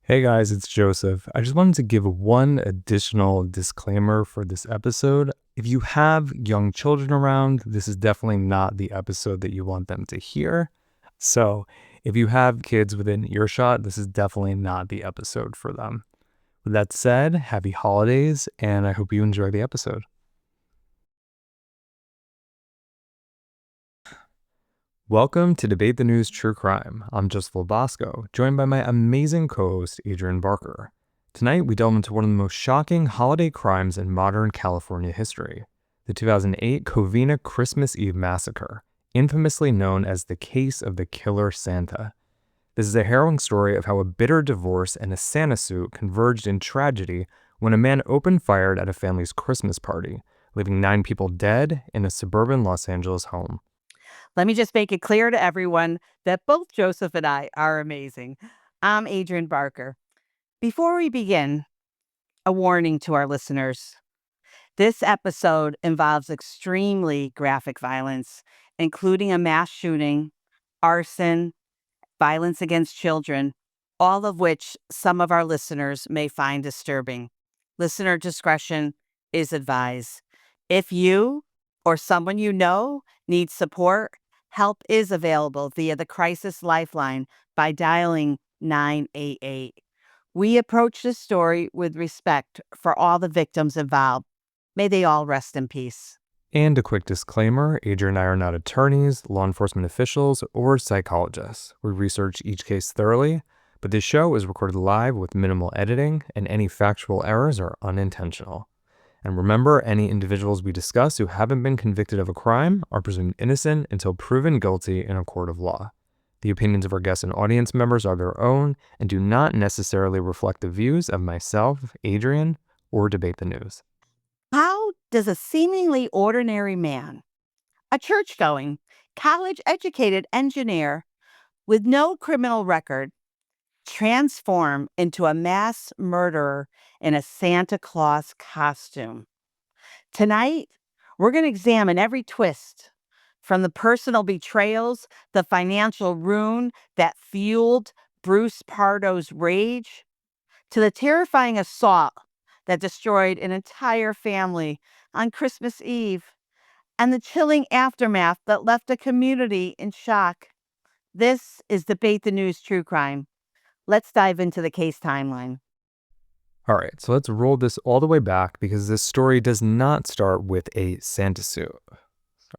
Hey guys, it's Joseph. I just wanted to give one additional disclaimer for this episode. If you have young children around, this is definitely not the episode that you want them to hear. So, if you have kids within earshot, this is definitely not the episode for them. With that said, happy holidays, and I hope you enjoy the episode. Welcome to Debate the News True Crime. I'm just Lobosco, joined by my amazing co-host Adrienne Barker. Tonight, we delve into one of the most shocking holiday crimes in modern California history, the 2008 Covina Christmas Eve massacre, infamously known as the case of the Killer Santa. This is a harrowing story of how a bitter divorce and a Santa suit converged in tragedy when a man opened fire at a family's Christmas party, leaving 9 people dead in a suburban Los Angeles home. Let me just make it clear to everyone that both Joseph and I are amazing. I'm Adrienne Barker. Before we begin, a warning to our listeners. This episode involves extremely graphic violence, including a mass shooting, arson, violence against children, all of which some of our listeners may find disturbing. Listener discretion is advised. If you or someone you know needs support, help is available via the Crisis Lifeline by dialing 988. We approach this story with respect for all the victims involved. May they all rest in peace. And a quick disclaimer, Adrienne and I are not attorneys, law enforcement officials, or psychologists. We research each case thoroughly, but this show is recorded live with minimal editing, and any factual errors are unintentional. And remember, any individuals we discuss who haven't been convicted of a crime are presumed innocent until proven guilty in a court of law. The opinions of our guests and audience members are their own and do not necessarily reflect the views of myself, Adrienne, or Debate the News. How does a seemingly ordinary man, a church-going, college-educated engineer with no criminal record, transform into a mass murderer in a Santa Claus costume? Tonight, we're going to examine every twist, from the personal betrayals, the financial ruin that fueled Bruce Pardo's rage, to the terrifying assault that destroyed an entire family on Christmas Eve, and the chilling aftermath that left a community in shock. This is Debate the News True Crime. Let's dive into the case timeline. All right, so let's roll this all the way back because this story does not start with a Santa suit.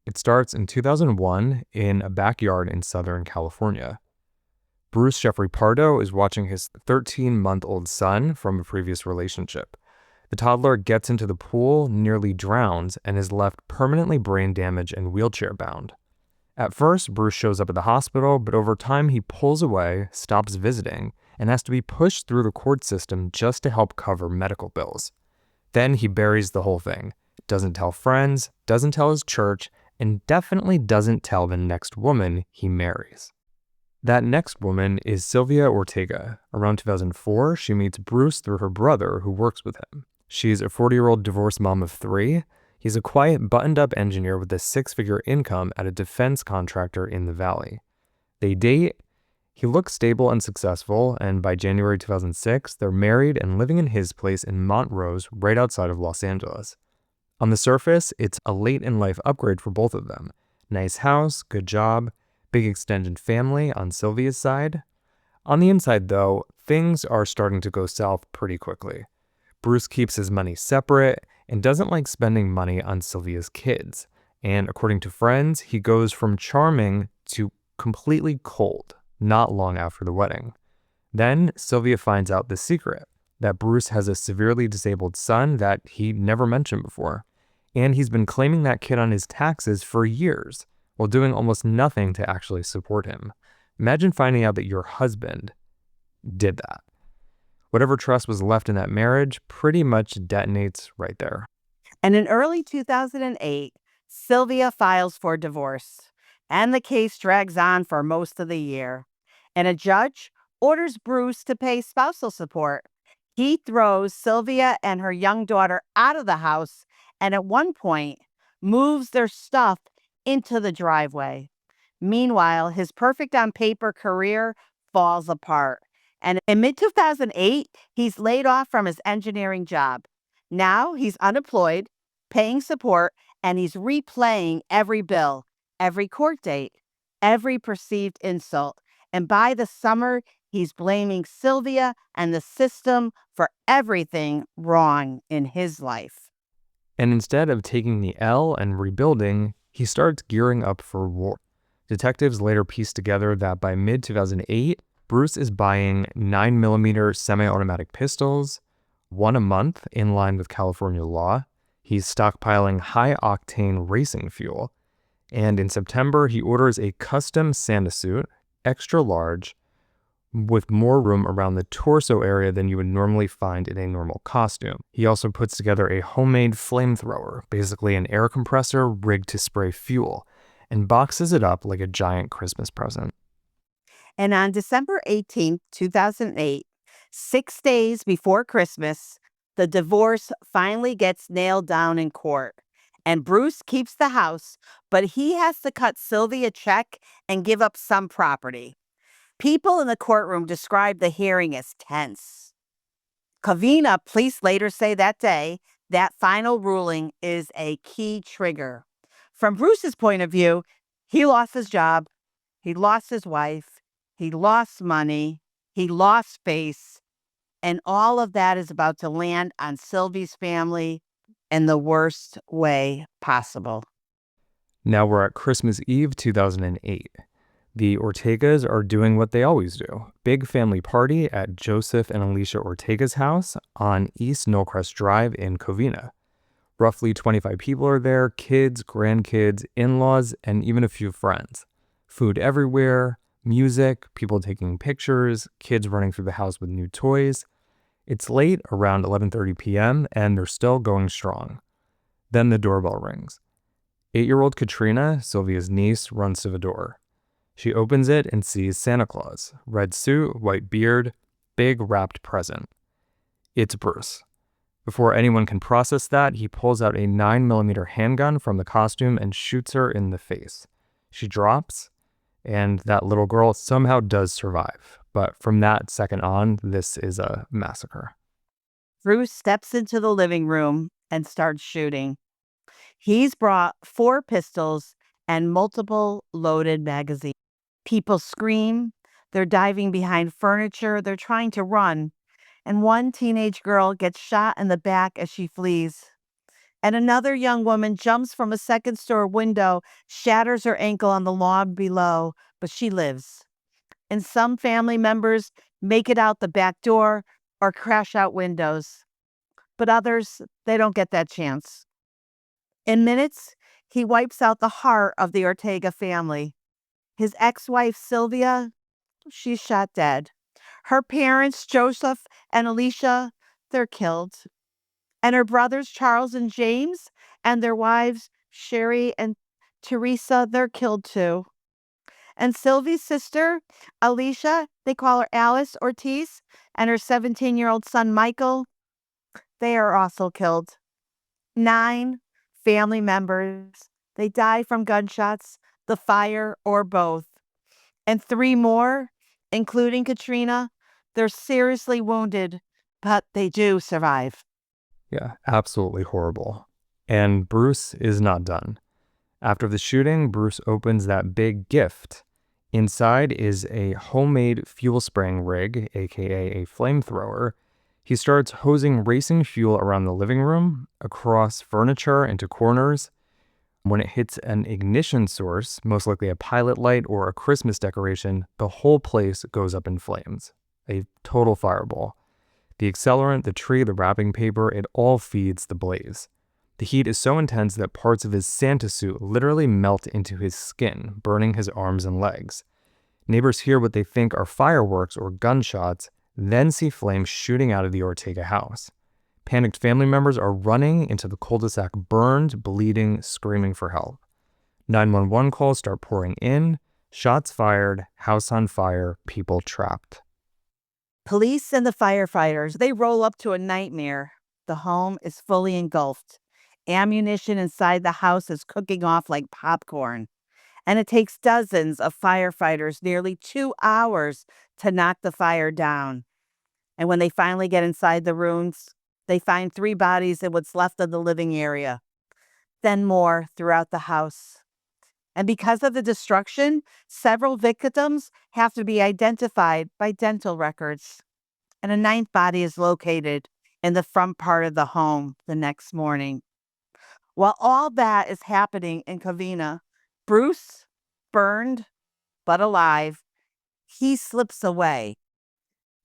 It starts in 2001 in a backyard in Southern California. Bruce Jeffrey Pardo is watching his 13-month-old son from a previous relationship. The toddler gets into the pool, nearly drowns, and is left permanently brain damaged and wheelchair bound. At first, Bruce shows up at the hospital, but over time he pulls away, stops visiting, and has to be pushed through the court system just to help cover medical bills. Then he buries the whole thing, doesn't tell friends, doesn't tell his church, and definitely doesn't tell the next woman he marries. That next woman is Sylvia Ortega. Around 2004, she meets Bruce through her brother who works with him. She's a 40-year-old divorced mom of 3. He's a quiet, buttoned-up engineer with a 6-figure income at a defense contractor in the Valley. They date. He looks stable and successful, and by January 2006, they're married and living in his place in Montrose, right outside of Los Angeles. On the surface, it's a late-in-life upgrade for both of them. Nice house, good job, big extended family on Sylvia's side. On the inside, though, things are starting to go south pretty quickly. Bruce keeps his money separate and doesn't like spending money on Sylvia's kids. And according to friends, he goes from charming to completely cold not long after the wedding. Then Sylvia finds out the secret, that Bruce has a severely disabled son that he never mentioned before. And he's been claiming that kid on his taxes for years, while doing almost nothing to actually support him. Imagine finding out that your husband did that. Whatever trust was left in that marriage pretty much detonates right there. And in early 2008, Sylvia files for divorce, and the case drags on for most of the year. And a judge orders Bruce to pay spousal support. He throws Sylvia and her young daughter out of the house, and at one point moves their stuff into the driveway. Meanwhile, his perfect on paper career falls apart. And in mid 2008, he's laid off from his engineering job. Now he's unemployed, paying support, and he's replaying every bill, every court date, every perceived insult. And by the summer, he's blaming Sylvia and the system for everything wrong in his life. And instead of taking the L and rebuilding, he starts gearing up for war. Detectives later pieced together that by mid 2008, Bruce is buying 9mm semi-automatic pistols, one a month in line with California law. He's stockpiling high-octane racing fuel. And in September, he orders a custom Santa suit, extra large, with more room around the torso area than you would normally find in a normal costume. He also puts together a homemade flamethrower, basically an air compressor rigged to spray fuel, and boxes it up like a giant Christmas present. And on December 18th, 2008, 6 days before Christmas, the divorce finally gets nailed down in court. And Bruce keeps the house, but he has to cut Sylvie a check and give up some property. People in the courtroom describe the hearing as tense. Covina police later say that day that final ruling is a key trigger. From Bruce's point of view, he lost his job, he lost his wife, he lost money, he lost face, and all of that is about to land on Sylvie's family in the worst way possible. Now we're at Christmas Eve 2008. The Ortegas are doing what they always do. Big family party at Joseph and Alicia Ortega's house on East Knollcrest Drive in Covina. Roughly 25 people are there, kids, grandkids, in-laws, and even a few friends. Food everywhere, music, people taking pictures, kids running through the house with new toys. It's late, around 11:30 p.m., and they're still going strong. Then the doorbell rings. 8-year-old Katrina, Sylvia's niece, runs to the door. She opens it and sees Santa Claus, red suit, white beard, big wrapped present. It's Bruce. Before anyone can process that, he pulls out a 9mm handgun from the costume and shoots her in the face. She drops, and that little girl somehow does survive. But from that second on, this is a massacre. Bruce steps into the living room and starts shooting. He's brought 4 pistols and multiple loaded magazines. People scream. They're diving behind furniture. They're trying to run. And one teenage girl gets shot in the back as she flees. And another young woman jumps from a second-story window, shatters her ankle on the lawn below, but she lives. And some family members make it out the back door or crash out windows. But others, they don't get that chance. In minutes, he wipes out the heart of the Ortega family. His ex-wife, Sylvia, she's shot dead. Her parents, Joseph and Alicia, they're killed. And her brothers, Charles and James, and their wives, Sherry and Teresa, they're killed too. And Sylvie's sister, Alicia, they call her Alice Ortiz, and her 17-year-old son, Michael, they are also killed. 9 family members, they die from gunshots, the fire, or both. And 3 more, including Katrina, they're seriously wounded, but they do survive. Yeah, absolutely horrible. And Bruce is not done. After the shooting, Bruce opens that big gift. Inside is a homemade fuel spraying rig, aka a flamethrower. He starts hosing racing fuel around the living room, across furniture, into corners. When it hits an ignition source, most likely a pilot light or a Christmas decoration, the whole place goes up in flames. A total fireball. The accelerant, the tree, the wrapping paper, it all feeds the blaze. The heat is so intense that parts of his Santa suit literally melt into his skin, burning his arms and legs. Neighbors hear what they think are fireworks or gunshots, then see flames shooting out of the Ortega house. Panicked family members are running into the cul-de-sac, burned, bleeding, screaming for help. 911 calls start pouring in, shots fired, house on fire, people trapped. Police and the firefighters, they roll up to a nightmare. The home is fully engulfed. Ammunition inside the house is cooking off like popcorn. and it takes dozens of firefighters nearly 2 hours to knock the fire down. And when they finally get inside the ruins, they find 3 bodies in what's left of the living area, then more throughout the house. And because of the destruction, several victims have to be identified by dental records. And a 9th body is located in the front part of the home the next morning. While all that is happening in Covina, Bruce, burned but alive, he slips away.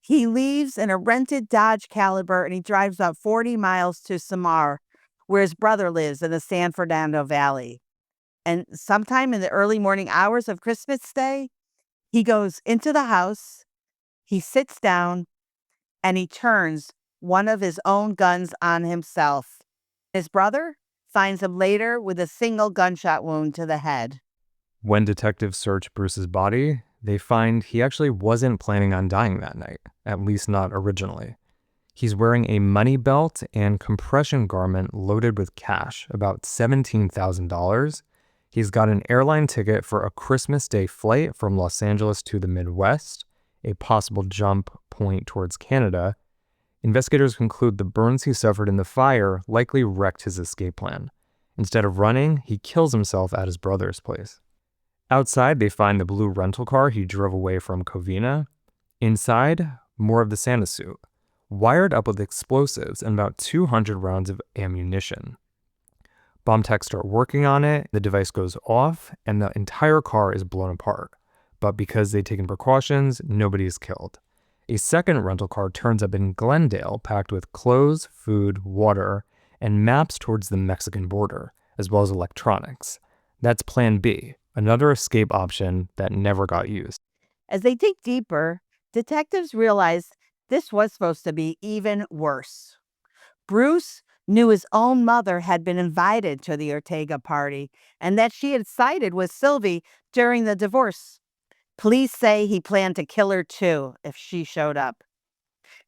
He leaves in a rented Dodge Caliber and he drives about 40 miles to Samar, where his brother lives in the San Fernando Valley. And sometime in the early morning hours of Christmas Day, he goes into the house, he sits down, and he turns one of his own guns on himself. His brother finds him later with a single gunshot wound to the head. When detectives search Bruce's body, they find he actually wasn't planning on dying that night, at least not originally. He's wearing a money belt and compression garment loaded with cash, about $17,000. He's got an airline ticket for a Christmas Day flight from Los Angeles to the Midwest, a possible jump point towards Canada. Investigators conclude the burns he suffered in the fire likely wrecked his escape plan. Instead of running, he kills himself at his brother's place. Outside, they find the blue rental car he drove away from Covina. Inside, more of the Santa suit, wired up with explosives and about 200 rounds of ammunition. Bomb techs start working on it, the device goes off, and the entire car is blown apart. But because they've taken precautions, nobody is killed. A second rental car turns up in Glendale, packed with clothes, food, water, and maps towards the Mexican border, as well as electronics. That's Plan B, another escape option that never got used. As they dig deeper, detectives realize this was supposed to be even worse. Bruce knew his own mother had been invited to the Ortega party and that she had sided with Sylvie during the divorce. Police say he planned to kill her too if she showed up.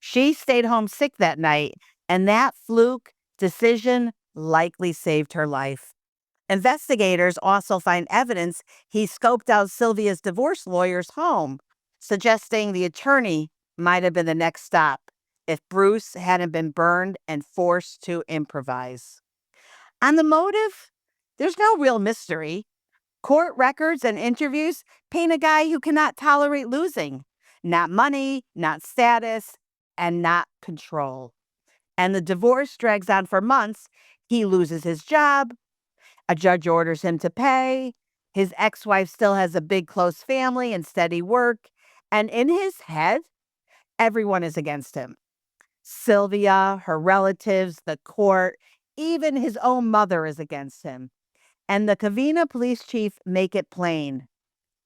She stayed home sick that night, and that fluke decision likely saved her life. Investigators also find evidence he scoped out Sylvia's divorce lawyer's home, suggesting the attorney might have been the next stop if Bruce hadn't been burned and forced to improvise. On the motive, there's no real mystery. Court records and interviews paint a guy who cannot tolerate losing. Not money, not status, and not control. And the divorce drags on for months. He loses his job. A judge orders him to pay. His ex-wife still has a big, close family and steady work. And in his head, everyone is against him. Sylvia, her relatives, the court, even his own mother is against him. And the Covina police chief make it plain.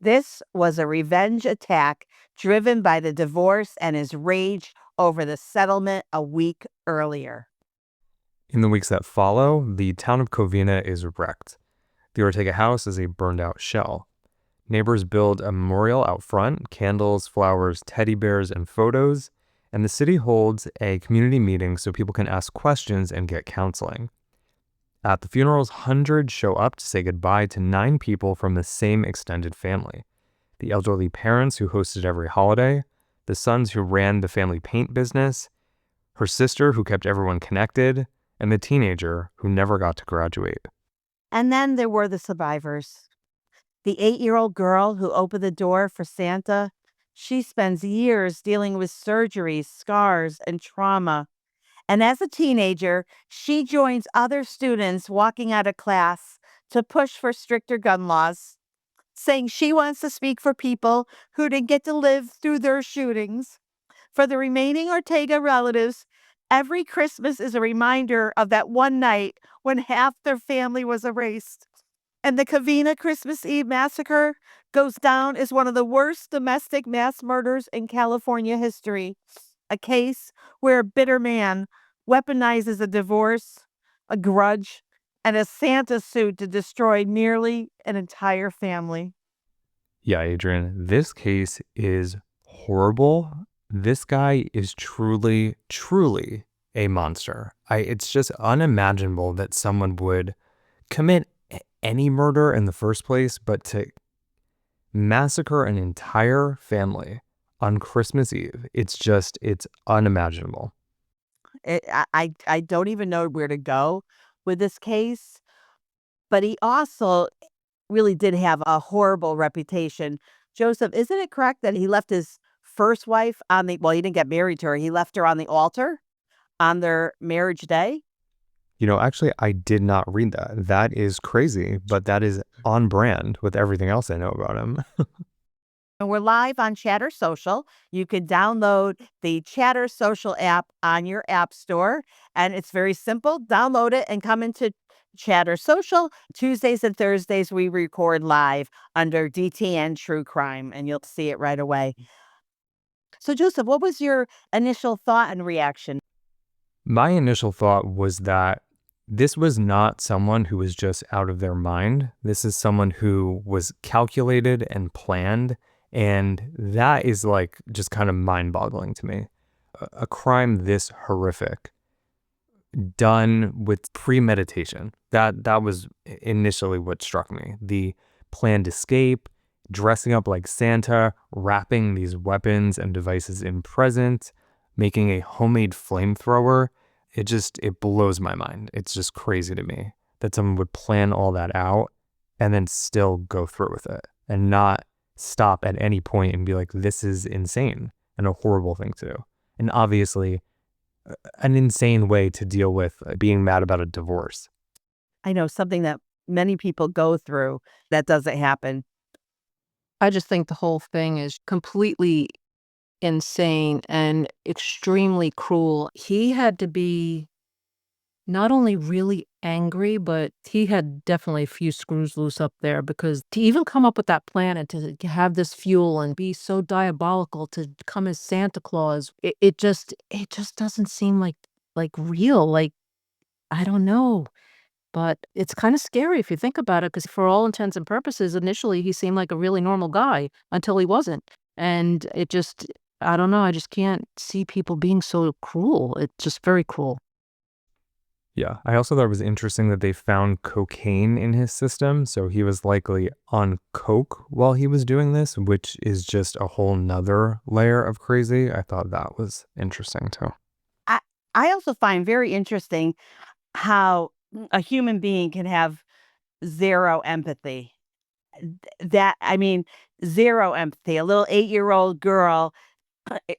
This was a revenge attack driven by the divorce and his rage over the settlement a week earlier. In the weeks that follow, the town of Covina is wrecked. The Ortega house is a burned out shell. Neighbors build a memorial out front, candles, flowers, teddy bears, and photos, and the city holds a community meeting so people can ask questions and get counseling. At the funerals, hundreds show up to say goodbye to 9 people from the same extended family. The elderly parents who hosted every holiday, the sons who ran the family paint business, her sister who kept everyone connected, and the teenager who never got to graduate. And then there were the survivors. The 8-year-old girl who opened the door for Santa, she spends years dealing with surgeries, scars, and trauma. And as a teenager, she joins other students walking out of class to push for stricter gun laws, saying she wants to speak for people who didn't get to live through their shootings. For the remaining Ortega relatives, every Christmas is a reminder of that one night when half their family was erased. And the Covina Christmas Eve massacre goes down as one of the worst domestic mass murders in California history. A case where a bitter man weaponizes a divorce, a grudge, and a Santa suit to destroy nearly an entire family. Yeah, Adrienne, this case is horrible. This guy is truly, truly a monster. It's just unimaginable that someone would commit any murder in the first place, but to massacre an entire family on Christmas Eve, it's unimaginable. I don't even know where to go with this case, but he also really did have a horrible reputation. Joseph, isn't it correct that he left his first wife on the well, he didn't get married to her, he left her on the altar on their marriage day? Actually, I did not read that. That is crazy, but that is on brand with everything else I know about him. And we're live on Chatter Social. You can download the Chatter Social app on your app store, and it's very simple. Download it and come into Chatter Social. Tuesdays and Thursdays, we record live under DTN True Crime, and you'll see it right away. So, Joseph, what was your initial thought and reaction? My initial thought was that this was not someone who was just out of their mind. This is someone who was calculated and planned. And that is like just kind of mind boggling to me. A crime this horrific done with premeditation. That was initially what struck me. The planned escape, dressing up like Santa, wrapping these weapons and devices in presents, making a homemade flamethrower. It blows my mind. It's just crazy to me that someone would plan all that out and then still go through with it and not stop at any point and be like, this is insane and a horrible thing to do. And obviously, an insane way to deal with being mad about a divorce. I know something that many people go through that doesn't happen. I just think the whole thing is completely insane and extremely cruel. He had to be not only really angry, but he had definitely a few screws loose up there because to even come up with that plan and to have this fuel and be so diabolical to come as Santa Claus, it just doesn't seem like real. Like, I don't know. But it's kinda scary if you think about it, because for all intents and purposes, initially, he seemed like a really normal guy until he wasn't, and it just I don't know, I just can't see people being so cruel. It's just very cruel. Yeah. I also thought it was interesting that they found cocaine in his system. So he was likely on coke while he was doing this, which is just a whole nother layer of crazy. I thought that was interesting too. I, I also find very interesting how a human being can have zero empathy. That, I mean, zero empathy. A little 8-year-old girl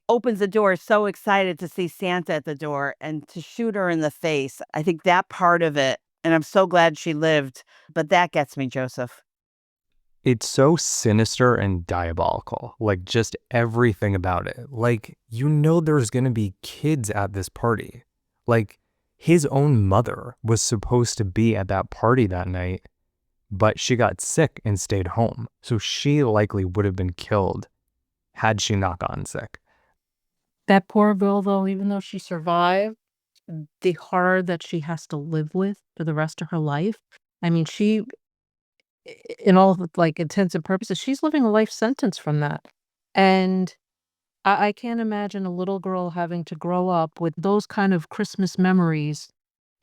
opens the door so excited to see Santa at the door and to shoot her in the face. I think that part of it, and I'm so glad she lived, but that gets me, Joseph. It's so sinister and diabolical. Like just everything about it. Like, there's going to be kids at this party. Like, his own mother was supposed to be at that party that night, but she got sick and stayed home. So she likely would have been killed had she not gotten sick. That poor girl, though, even though she survived, the horror that she has to live with for the rest of her life, I mean, in all of, like, intents and purposes, she's living a life sentence from that, and I can't imagine a little girl having to grow up with those kind of Christmas memories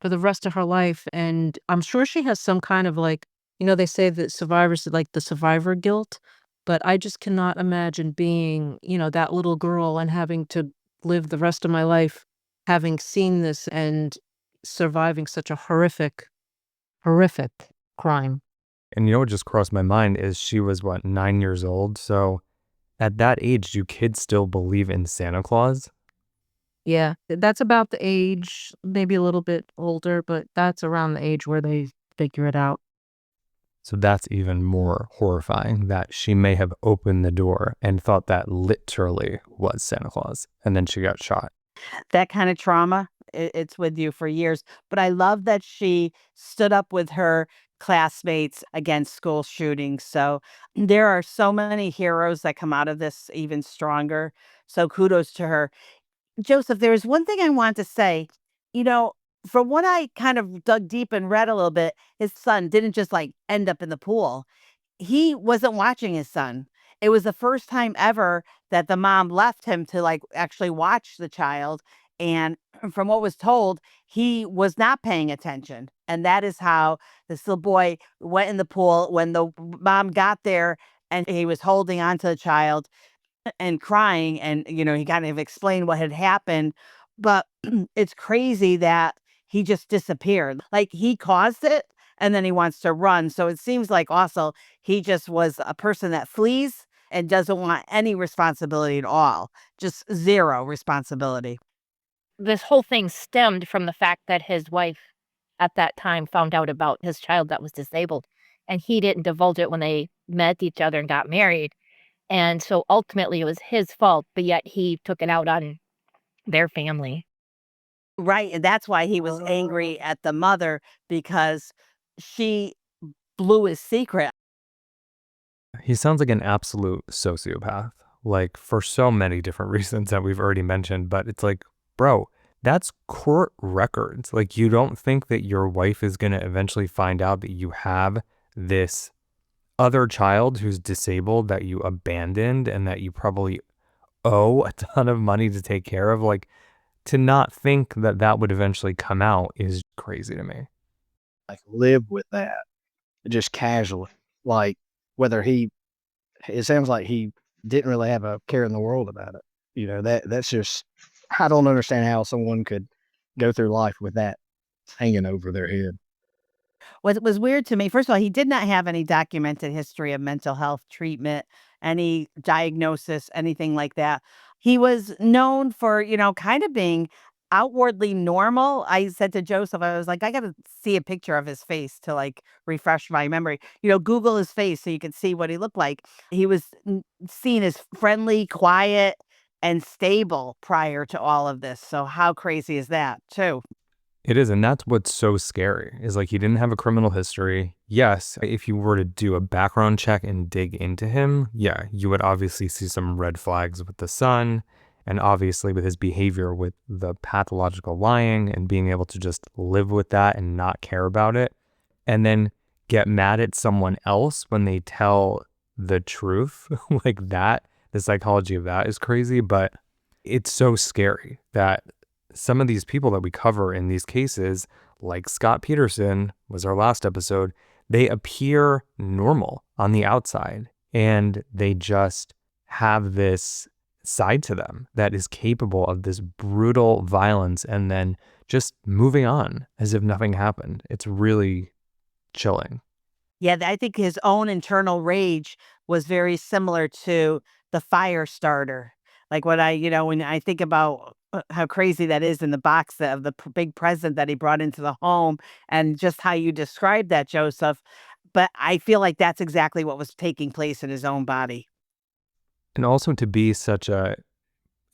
for the rest of her life, and I'm sure she has some kind of, like, they say that survivors like the survivor guilt, but I just cannot imagine being, that little girl and having to live the rest of my life having seen this and surviving such a horrific, horrific crime. And what just crossed my mind is she was, what, 9 years old? So at that age, do kids still believe in Santa Claus? Yeah, that's about the age, maybe a little bit older, but that's around the age where they figure it out. So that's even more horrifying that she may have opened the door and thought that literally was Santa Claus. And then she got shot. That kind of trauma, it's with you for years. But I love that she stood up with her classmates against school shootings. So there are so many heroes that come out of this even stronger. So kudos to her. Joseph, there is one thing I want to say. You know, from what I kind of dug deep and read a little bit, his son didn't just like end up in the pool. He wasn't watching his son. It was the first time ever that the mom left him to like actually watch the child. And from what was told, he was not paying attention. And that is how this little boy went in the pool when the mom got there, and he was holding on to the child and crying. And, he kind of explained what had happened. But it's crazy that he just disappeared. Like, he caused it and then he wants to run. So it seems like also he just was a person that flees and doesn't want any responsibility at all, just zero responsibility. This whole thing stemmed from the fact that his wife at that time found out about his child that was disabled, and he didn't divulge it when they met each other and got married. And so ultimately it was his fault, but yet he took it out on their family. Right. And that's why he was angry at the mother, because she blew his secret. He sounds like an absolute sociopath, like for so many different reasons that we've already mentioned. But it's like, bro, that's court records. Like, you don't think that your wife is going to eventually find out that you have this other child who's disabled that you abandoned and that you probably owe a ton of money to take care of? Like, to not think that that would eventually come out is crazy to me. Like, live with that just casually. Like, whether it sounds like he didn't really have a care in the world about it. That's just, I don't understand how someone could go through life with that hanging over their head. What was weird to me, first of all, he did not have any documented history of mental health treatment, any diagnosis, anything like that. He was known for, kind of being outwardly normal. I said to Joseph, I was like, I got to see a picture of his face to like refresh my memory. Google his face so you can see what he looked like. He was seen as friendly, quiet, and stable prior to all of this. So how crazy is that, too? It is, and that's what's so scary, is like, he didn't have a criminal history. Yes, if you were to do a background check and dig into him, yeah, you would obviously see some red flags with the son, and obviously with his behavior with the pathological lying and being able to just live with that and not care about it, and then get mad at someone else when they tell the truth. Like that, the psychology of that is crazy, but it's so scary that some of these people that we cover in these cases, like Scott Peterson was our last episode, they appear normal on the outside and they just have this side to them that is capable of this brutal violence and then just moving on as if nothing happened. It's really chilling. Yeah, I think his own internal rage was very similar to the fire starter. Like when I think about how crazy that is in the box of the big present that he brought into the home, and just how you described that, Joseph. But I feel like that's exactly what was taking place in his own body. And also to be such a,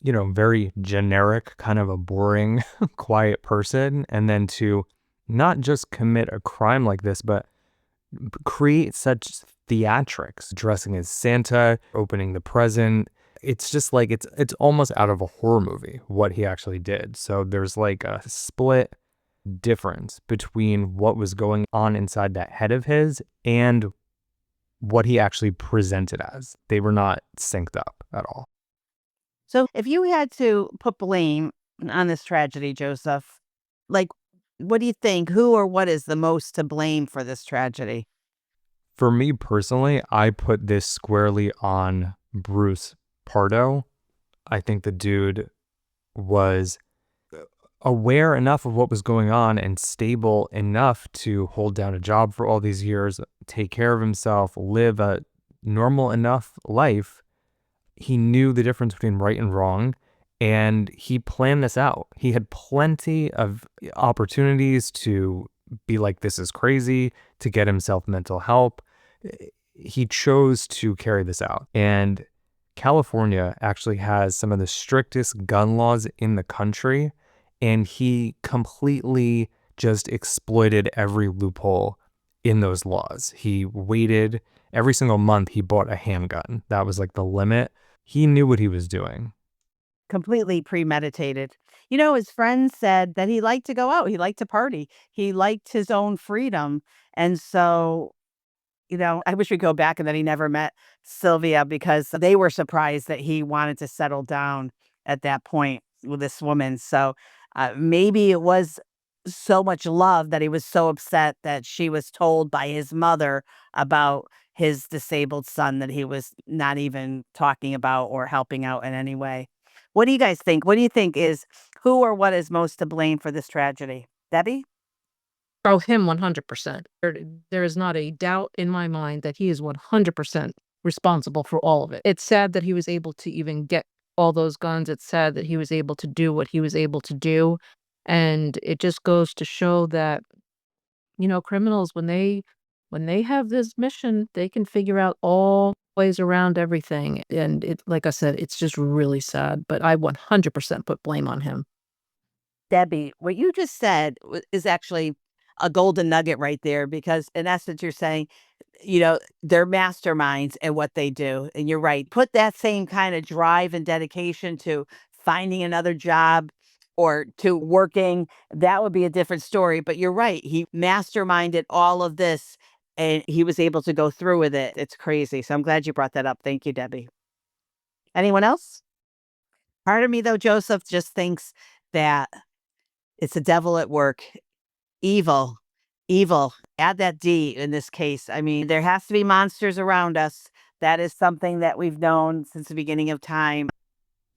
very generic, kind of a boring, quiet person, and then to not just commit a crime like this, but create such theatrics, dressing as Santa, opening the present. It's just like it's almost out of a horror movie what he actually did. So there's like a split difference between what was going on inside that head of his and what he actually presented as. They were not synced up at all. So if you had to put blame on this tragedy, Joseph, like, what do you think? Who or what is the most to blame for this tragedy? For me personally, I put this squarely on Bruce Pardo. I think the dude was aware enough of what was going on and stable enough to hold down a job for all these years, take care of himself, live a normal enough life. He knew the difference between right and wrong, and he planned this out. He had plenty of opportunities to be like, this is crazy, to get himself mental help. He chose to carry this out. And California actually has some of the strictest gun laws in the country, and he completely just exploited every loophole in those laws. He waited every single month, he bought a handgun. That was like the limit. He knew what he was doing. Completely premeditated. His friends said that he liked to go out. He liked to party. He liked his own freedom. And so, I wish we'd go back and that he never met Sylvia, because they were surprised that he wanted to settle down at that point. with this woman. So maybe it was so much love that he was so upset that she was told by his mother about his disabled son that he was not even talking about or helping out in any way. What do you guys think? What do you think is who or what is most to blame for this tragedy? Debbie? Oh, him 100%. There is not a doubt in my mind that he is 100% responsible for all of it. It's sad that he was able to even get all those guns. It's sad that he was able to do what he was able to do. And it just goes to show that, criminals, when they have this mission, they can figure out all ways around everything. And like I said, it's just really sad. But I 100% put blame on him. Debbie, what you just said is actually a golden nugget right there because, in essence, you're saying, they're masterminds at what they do. And you're right. Put that same kind of drive and dedication to finding another job or to working. That would be a different story. But you're right. He masterminded all of this and he was able to go through with it. It's crazy. So I'm glad you brought that up. Thank you, Debbie. Anyone else? Part of me, though, Joseph, just thinks that it's the devil at work. Evil, evil. Add that D in this case. I mean, there has to be monsters around us. That is something that we've known since the beginning of time.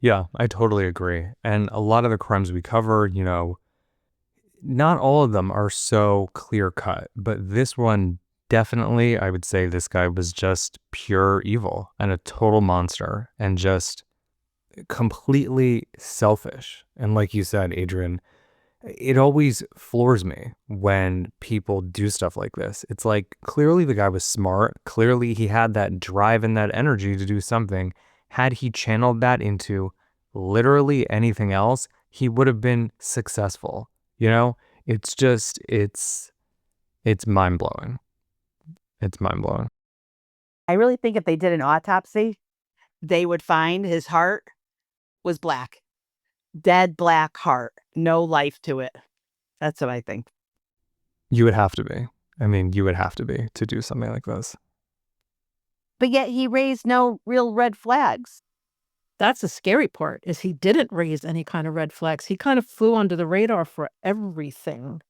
Yeah, I totally agree. And a lot of the crimes we cover, not all of them are so clear cut, but this one definitely, I would say this guy was just pure evil and a total monster and just completely selfish. And like you said, Adrienne, it always floors me when people do stuff like this. It's like clearly the guy was smart. Clearly he had that drive and that energy to do something. Had he channeled that into literally anything else, he would have been successful. It's just, it's mind blowing. It's mind blowing. I really think if they did an autopsy, they would find his heart was black. Dead black heart. No life to it. That's what I think. You would have to be. I mean, you would have to be to do something like this. But yet he raised no real red flags. That's the scary part, is he didn't raise any kind of red flags. He kind of flew under the radar for everything.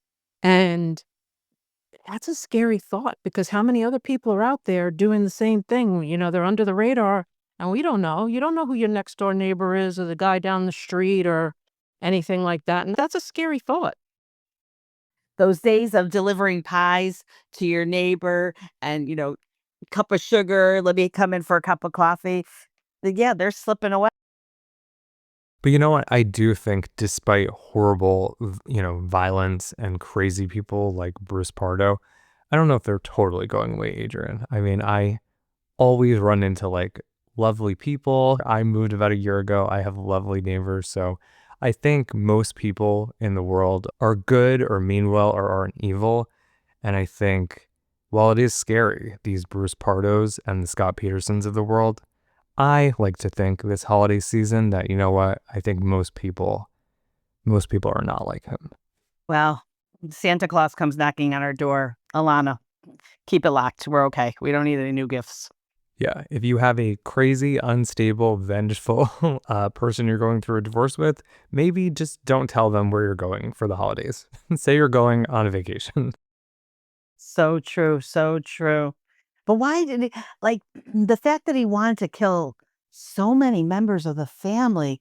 And that's a scary thought because how many other people are out there doing the same thing? They're under the radar and we don't know. You don't know who your next door neighbor is or the guy down the street or anything like that. And that's a scary thought. Those days of delivering pies to your neighbor and, cup of sugar, let me come in for a cup of coffee. Yeah, they're slipping away. But you know what? I do think despite horrible, violence and crazy people like Bruce Pardo, I don't know if they're totally going away, Adrienne. I mean, I always run into like lovely people. I moved about a year ago. I have lovely neighbors. So I think most people in the world are good or mean well or aren't evil. And I think while it is scary, these Bruce Pardos and the Scott Petersons of the world, I like to think this holiday season that, I think most people are not like him. Well, Santa Claus comes knocking on our door. Alana, keep it locked. We're okay. We don't need any new gifts. Yeah, if you have a crazy, unstable, vengeful person you're going through a divorce with, maybe just don't tell them where you're going for the holidays. Say you're going on a vacation. So true. So true. But why did he, the fact that he wanted to kill so many members of the family,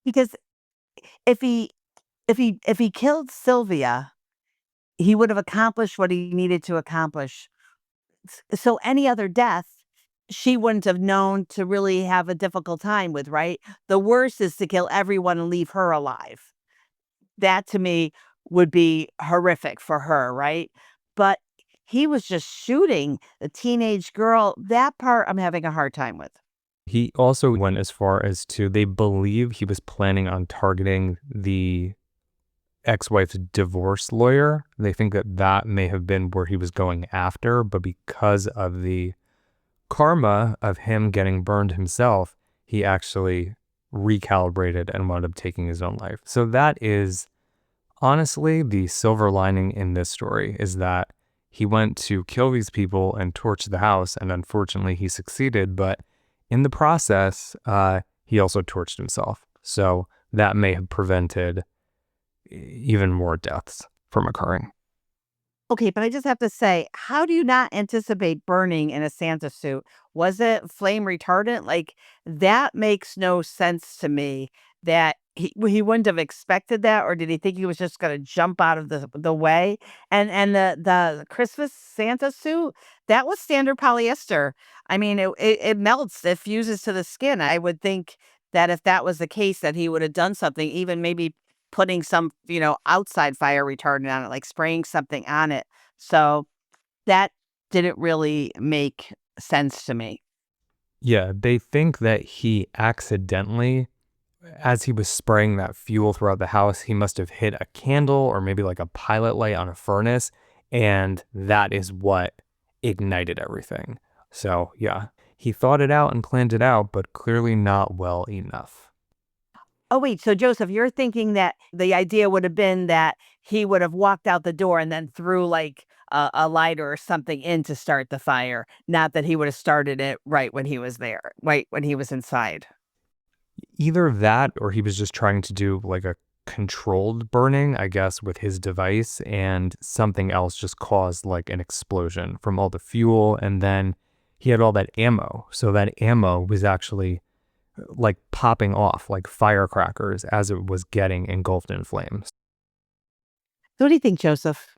because if he killed Sylvia, he would have accomplished what he needed to accomplish. So any other death, she wouldn't have known to really have a difficult time with, right? The worst is to kill everyone and leave her alive. That to me would be horrific for her, right? But he was just shooting the teenage girl. That part I'm having a hard time with. He also went as far as they believe he was planning on targeting the ex-wife's divorce lawyer. They think that may have been where he was going after, but because of the karma of him getting burned himself, he actually recalibrated and wound up taking his own life. So that is honestly the silver lining in this story, is that he went to kill these people and torch the house, and unfortunately he succeeded, but in the process, he also torched himself. So that may have prevented even more deaths from occurring. Okay, but I just have to say, how do you not anticipate burning in a Santa suit? Was it flame retardant? Like, that makes no sense to me that he wouldn't have expected that, or did he think he was just gonna jump out of the way? And the Christmas Santa suit, that was standard polyester. I mean, it melts, it fuses to the skin. I would think that if that was the case, that he would have done something, even maybe putting some, outside fire retardant on it, like spraying something on it. So that didn't really make sense to me. Yeah, they think that he accidentally, as he was spraying that fuel throughout the house, he must have hit a candle or maybe like a pilot light on a furnace, and that is what ignited everything. So, yeah, he thought it out and planned it out, but clearly not well enough. Oh, wait. So, Joseph, you're thinking that the idea would have been that he would have walked out the door and then threw like a lighter or something in to start the fire, not that he would have started it right when he was there, right when he was inside. Either that or he was just trying to do like a controlled burning, I guess, with his device, and something else just caused like an explosion from all the fuel. And then he had all that ammo. So that ammo was actually like popping off like firecrackers as it was getting engulfed in flames. So what do you think, Joseph?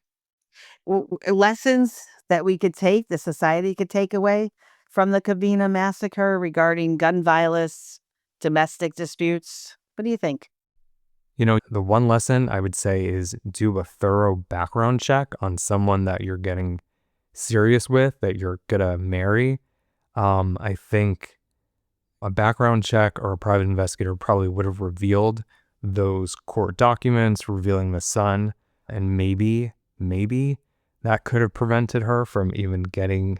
Lessons that we could take, the society could take away from the Covina massacre regarding gun violence, domestic disputes? What do you think? The one lesson I would say is do a thorough background check on someone that you're getting serious with, that you're gonna marry. I think a background check or a private investigator probably would have revealed those court documents revealing the son, and maybe that could have prevented her from even getting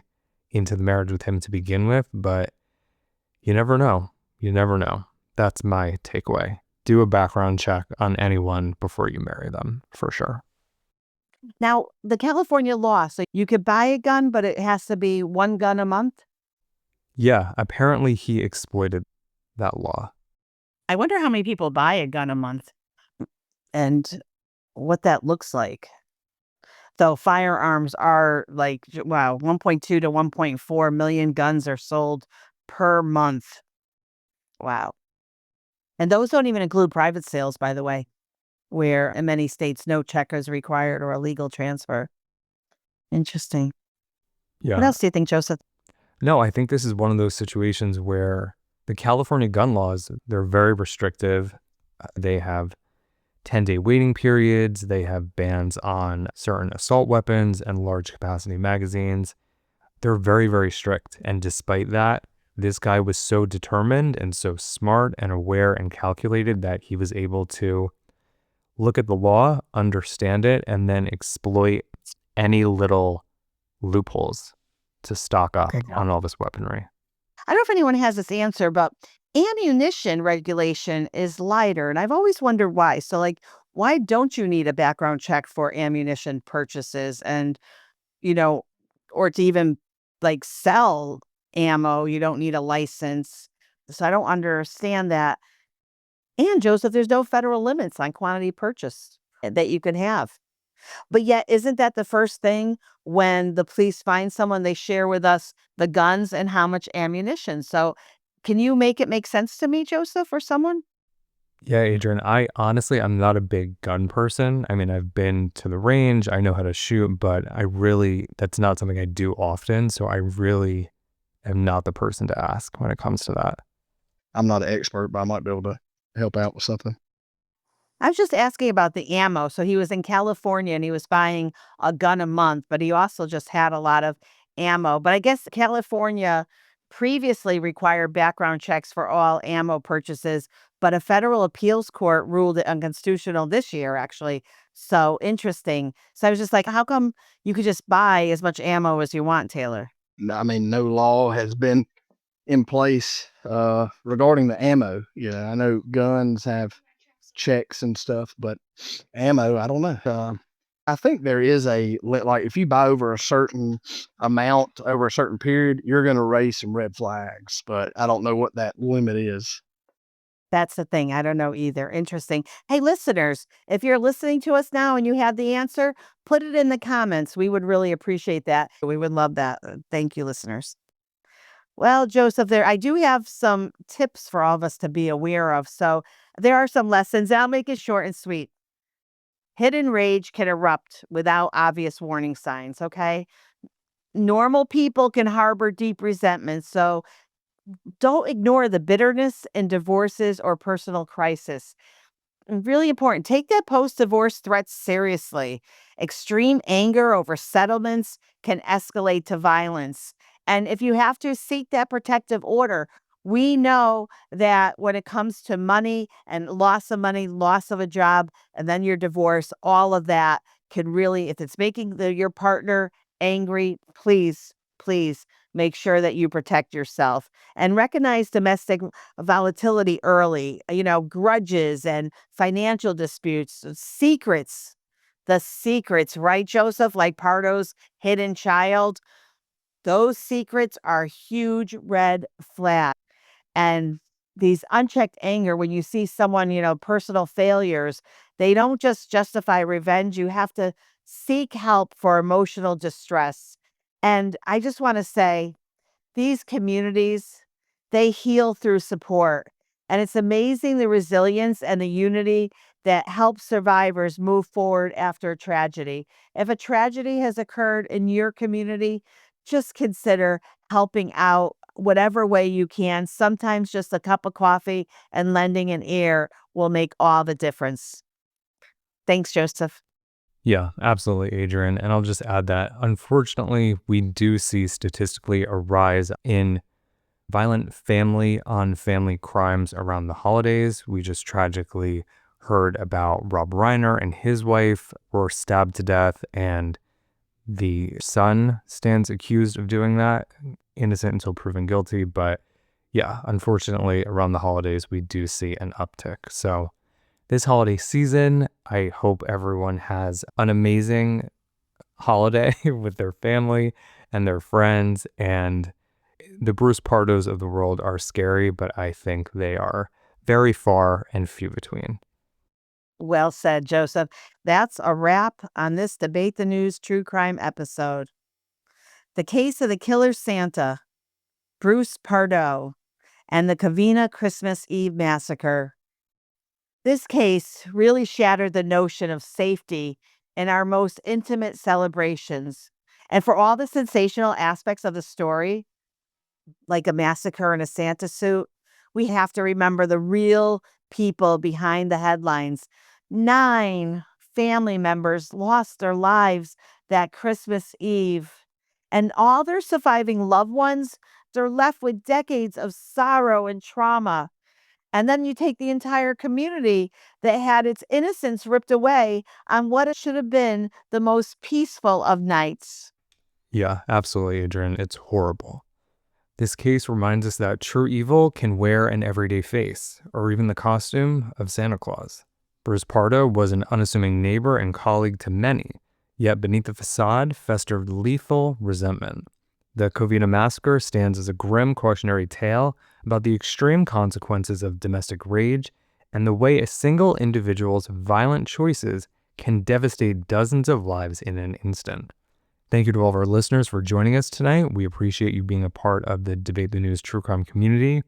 into the marriage with him to begin with. But you never know. You never know. That's my takeaway. Do a background check on anyone before you marry them, for sure. Now, the California law, so you could buy a gun, but it has to be one gun a month. Yeah, apparently he exploited that law. I wonder how many people buy a gun a month and what that looks like. So firearms are like, wow, 1.2 to 1.4 million guns are sold per month. Wow. And those don't even include private sales, by the way, where in many states no check is required or a legal transfer. Interesting. What Yeah. else do you think, Joseph? No, I think this is one of those situations where the California gun laws, they're very restrictive. They have 10-day waiting periods. They have bans on certain assault weapons and large capacity magazines. They're very, very strict. And despite that, this guy was so determined and so smart and aware and calculated that he was able to look at the law, understand it, and then exploit any little loopholes to stock up Okay. on all this weaponry. I don't know if anyone has this answer, but ammunition regulation is lighter. And I've always wondered why. So, like, why don't you need a background check for ammunition purchases and, you know, or to even like sell ammo? You don't need a license. So, I don't understand that. And, Joseph, there's no federal limits on quantity purchased that you can have. But yet, isn't that the first thing when the police find someone, they share with us the guns and how much ammunition? So, can you make it make sense to me, Joseph, or someone? Yeah, Adrian, I'm not a big gun person. I mean, I've been to the range, I know how to shoot, but that's not something I do often. So I really am not the person to ask when it comes to that. I'm not an expert, but I might be able to help out with something. I was just asking about the ammo. So he was in California and he was buying a gun a month, but he also just had a lot of ammo. But I guess California previously required background checks for all ammo purchases, but a federal appeals court ruled it unconstitutional this year, actually. So interesting. So I was just like, how come you could just buy as much ammo as you want, Taylor? I mean, no law has been in place regarding the ammo. I know guns have checks and stuff, but ammo, I don't know. I think there is like if you buy over a certain amount over a certain period, you're going to raise some red flags, but I don't know what that limit is. That's the thing. I don't know either. Interesting. Hey, listeners, if you're listening to us now and you have the answer, put it in the comments. We would really appreciate that. We would love that. Thank you, listeners. Well, Joseph, I do have some tips for all of us to be aware of. So there are some lessons. I'll make it short and sweet. Hidden rage can erupt without obvious warning signs. Okay. Normal people can harbor deep resentment. So don't ignore the bitterness in divorces or personal crisis. Really important. Take that post divorce threat seriously. Extreme anger over settlements can escalate to violence. And if you have to seek that protective order, we know that when it comes to money and loss of money, loss of a job, and then your divorce, all of that can really, if it's making your partner angry, please make sure that you protect yourself and recognize domestic volatility early, grudges and financial disputes, the secrets, right, Joseph? Like Pardo's hidden child. Those secrets are huge red flag. And these unchecked anger, when you see someone, personal failures, they don't just justify revenge. You have to seek help for emotional distress. And I just want to say, these communities, they heal through support. And it's amazing the resilience and the unity that helps survivors move forward after a tragedy. If a tragedy has occurred in your community, just consider helping out whatever way you can. Sometimes just a cup of coffee and lending an ear will make all the difference. Thanks, Joseph. Yeah, absolutely, Adrienne. And I'll just add that unfortunately, we do see statistically a rise in violent family on family crimes around the holidays. We just tragically heard about Rob Reiner and his wife were stabbed to death, and the son stands accused of doing that, innocent until proven guilty. But yeah, unfortunately, around the holidays, we do see an uptick. So this holiday season, I hope everyone has an amazing holiday with their family and their friends. And the Bruce Pardos of the world are scary, but I think they are very far and few between. Well said, Joseph. That's a wrap on this Debate the News true crime episode. The case of the killer Santa, Bruce Pardo, and the Covina Christmas Eve massacre. This case really shattered the notion of safety in our most intimate celebrations. And for all the sensational aspects of the story, like a massacre in a Santa suit, we have to remember the real people behind the headlines. 9 family members lost their lives that Christmas Eve. And all their surviving loved ones, they're left with decades of sorrow and trauma. And then you take the entire community that had its innocence ripped away on what it should have been the most peaceful of nights. Yeah, absolutely, Adrienne. It's horrible. This case reminds us that true evil can wear an everyday face, or even the costume of Santa Claus. Bruce Pardo was an unassuming neighbor and colleague to many, yet beneath the facade festered lethal resentment. The Covina massacre stands as a grim cautionary tale about the extreme consequences of domestic rage and the way a single individual's violent choices can devastate dozens of lives in an instant. Thank you to all of our listeners for joining us tonight. We appreciate you being a part of the Debate the News true crime community.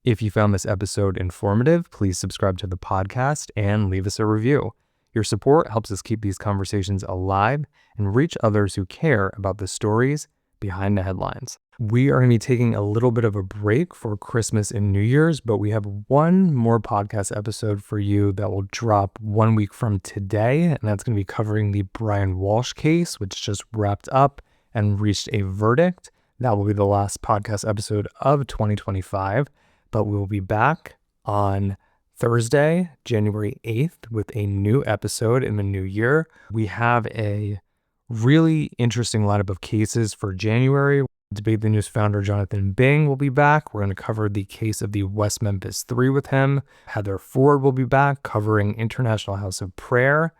If you found this episode informative, please subscribe to the podcast and leave us a review. Your support helps us keep these conversations alive and reach others who care about the stories behind the headlines. We are going to be taking a little bit of a break for Christmas and New Year's, but we have one more podcast episode for you that will drop 1 week from today, and that's going to be covering the Brian Walsh case, which just wrapped up and reached a verdict. That will be the last podcast episode of 2025, but we will be back on Thursday, January 8th, with a new episode in the new year. We have a really interesting lineup of cases for January. Debate the News founder Jonathan Bing will be back. We're going to cover the case of the West Memphis 3 with him. Heather Ford will be back covering International House of Prayer.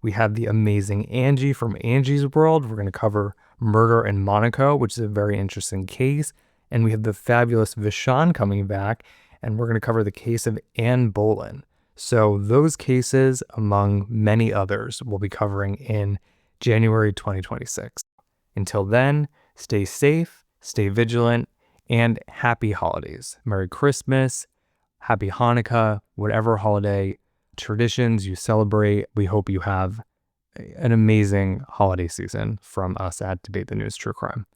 We have the amazing Angie from Angie's World. We're going to cover Murder in Monaco, which is a very interesting case. And we have the fabulous Vishan coming back, and we're going to cover the case of Anne Boleyn. So those cases, among many others, we'll be covering in January 2026. Until then, stay safe, stay vigilant, and happy holidays. Merry Christmas, Happy Hanukkah, whatever holiday traditions you celebrate. We hope you have an amazing holiday season from us at Debate the News True Crime.